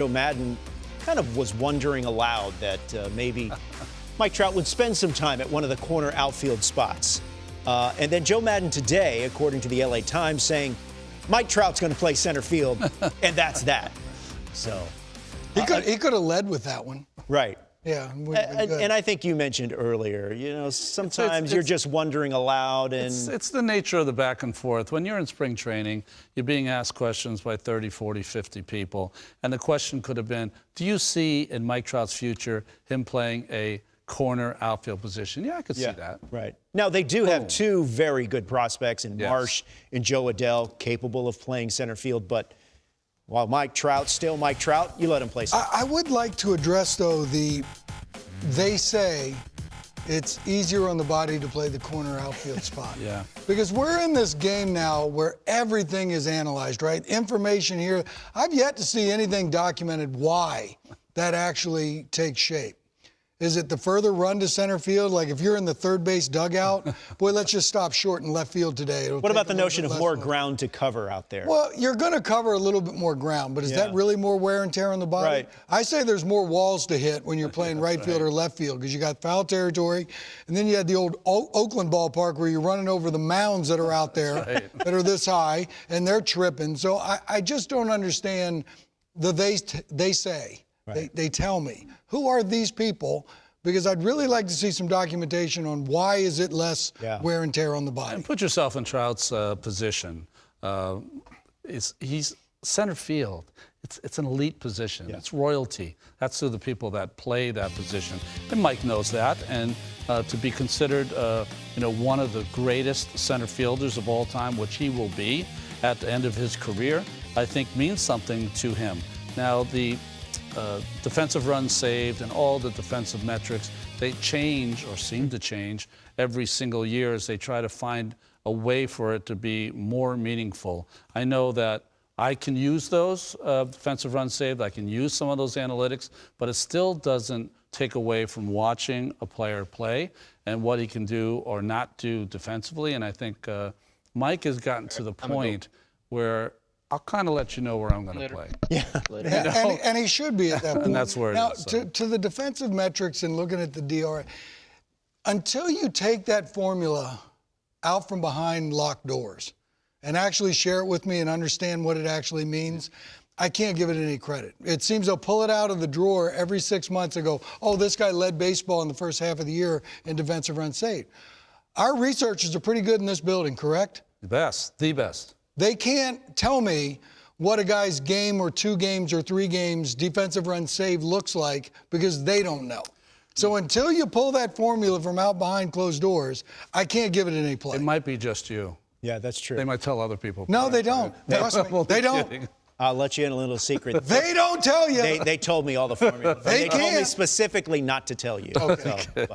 Joe Madden kind of was wondering aloud that maybe Mike Trout would spend some time at one of the corner outfield spots. And then Joe Madden today, according to the LA Times, saying Mike Trout's going to play center field, and that's that. So he could have led with that one. Right. Yeah. And I think you mentioned earlier, sometimes you're just wondering aloud. And it's the nature of the back and forth. When you're in spring training, you're being asked questions by 30, 40, 50 people. And the question could have been, do you see in Mike Trout's future him playing a corner outfield position? Yeah, I could see that. Right. Now, they do have two very good prospects in Marsh and Joe Adell, capable of playing center field. But while Mike Trout's still Mike Trout, you let him play center. I would like to address, though, they say it's easier on the body to play the corner outfield spot. Yeah. Because we're in this game now where everything is analyzed, right? Information here. I've yet to see anything documented why that actually takes shape. Is it the further run to center field? Like if you're in the third base dugout, boy, let's just stop short and left field today. What about the notion of more ground to cover out there? Well, you're going to cover a little bit more ground, but is that really more wear and tear on the body? Right. I say there's more walls to hit when you're playing right field or left field because you got foul territory, and then you had the old Oakland ballpark where you're running over the mounds that are out there that are this high, and they're tripping. So I just don't understand they say. Right. They tell me. Who are these people? Because I'd really like to see some documentation on why is it less wear and tear on the body. And put yourself in Trout's position. He's center field. It's an elite position. Yeah. It's royalty. That's who the people that play that position. And Mike knows that. And to be considered, one of the greatest center fielders of all time, which he will be at the end of his career, I think means something to him. Now, the defensive runs saved and all the defensive metrics, they change or seem to change every single year as they try to find a way for it to be more meaningful. I know that I can use those defensive runs saved, I can use some of those analytics, but it still doesn't take away from watching a player play and what he can do or not do defensively. And I think Mike has gotten to the point where I'll kind of let you know where I'm going to play. Yeah. And he should be at that point. And that's where now, it is. So. To the defensive metrics and looking at the DR, until you take that formula out from behind locked doors and actually share it with me and understand what it actually means, I can't give it any credit. It seems they'll pull it out of the drawer every 6 months and go, oh, this guy led baseball in the first half of the year in defensive runs saved. Our researchers are pretty good in this building, correct? The best. They can't tell me what a guy's game or 2 games or 3 games defensive run save looks like because they don't know. So until you pull that formula from out behind closed doors, I can't give it any play. It might be just you. Yeah, that's true. They might tell other people. No, they don't. Trust me, they don't. I'll let you in a little secret. They don't tell you. They told me all the formulas. They told me can't. specifically not to tell you. Okay. So,